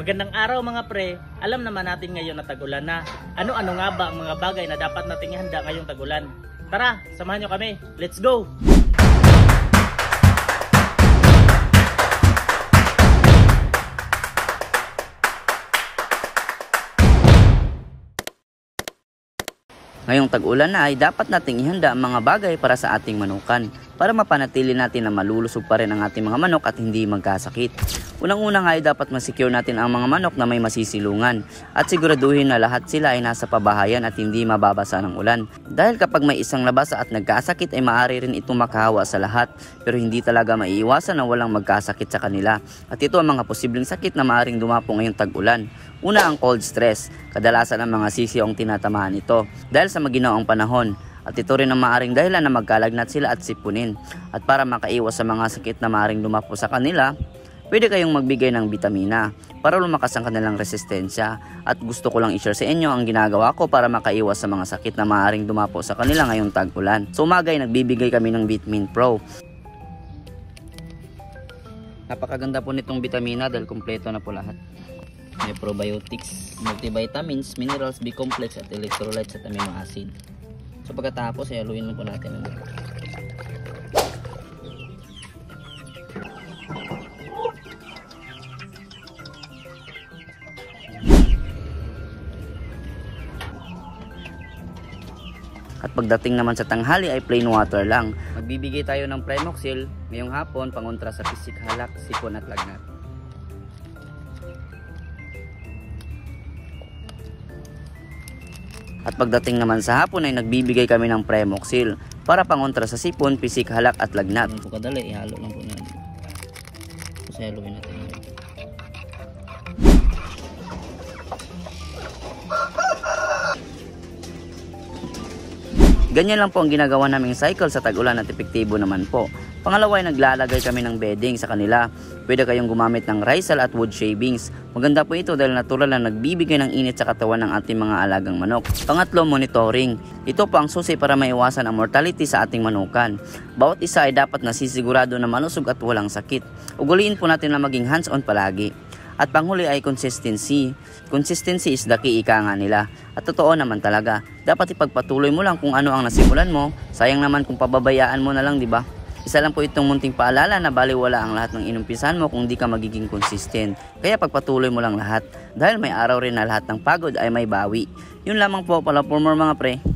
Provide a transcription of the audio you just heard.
Magandang araw mga pre, alam naman natin ngayon na tag-ulan na. Ano-ano nga ba ang mga bagay na dapat nating ihanda ngayong tag-ulan? Tara, samahan nyo kami. Let's go! Ngayong tag-ulan na ay dapat nating ihanda ang mga bagay para sa ating manukan para mapanatili natin na malulusog pa rin ang ating mga manok at hindi magkasakit. Unang-una nga ay dapat masecure natin ang mga manok na may masisilungan at siguraduhin na lahat sila ay nasa pabahayan at hindi mababasa ng ulan. Dahil kapag may isang nabasa at nagkasakit ay maaari rin itong makahawa sa lahat, pero hindi talaga maiiwasan na walang magkasakit sa kanila. At ito ang mga posibleng sakit na maaaring dumapo ngayong tag-ulan. Una, ang cold stress. Kadalasan ang mga sisiyo ang tinatamaan ito dahil sa maginaong panahon. At ito rin ang maaaring dahilan na magkalagnat sila at sipunin. At para makaiwas sa mga sakit na maaaring dumapo sa kanila, pwede kayong magbigay ng bitamina para lumakas ang kanilang resistensya. At gusto ko lang i-share sa inyo ang ginagawa ko para makaiwas sa mga sakit na maaaring dumapo sa kanila ngayong tag-ulan. Sa umaga ay nagbibigay kami ng Vitamin Pro. Napakaganda po nitong bitamina dahil kumpleto na po lahat. May probiotics, multivitamins, minerals, B-complex at electrolytes at amino acid. So pagkatapos ay haluin mo po natin ang At pagdating naman sa tanghali ay plain water lang. Magbibigay tayo ng Primoxil ngayong hapon pangontra sa pisik, halak, sipon at lagnat. At pagdating naman sa hapon ay nagbibigay kami ng Primoxil para pangontra sa sipon, pisik, halak at lagnat. Ito kadali, ihalo lang po natin. Tapos haluin natin. Ganyan lang po ang ginagawa naming cycle sa tag-ulan at epektibo naman po. Pangalawa ay naglalagay kami ng bedding sa kanila. Pwede kayong gumamit ng risal at wood shavings. Maganda po ito dahil natural na nagbibigay ng init sa katawan ng ating mga alagang manok. Pangatlo, monitoring. Ito po ang susi para maiwasan ang mortality sa ating manukan. Bawat isa ay dapat nasisigurado na malusog at walang sakit. Ugaliin po natin na maging hands-on palagi. At panghuli ay consistency. Consistency is the key, ika nga nila. At totoo naman talaga. Dapat ipagpatuloy mo lang kung ano ang nasimulan mo. Sayang naman kung pababayaan mo na lang, di ba? Isa lang po itong munting paalala na baliwala ang lahat ng inumpisahan mo kung di ka magiging consistent. Kaya pagpatuloy mo lang lahat. Dahil may araw rin na lahat ng pagod ay may bawi. Yun lamang po pala for more mga pre.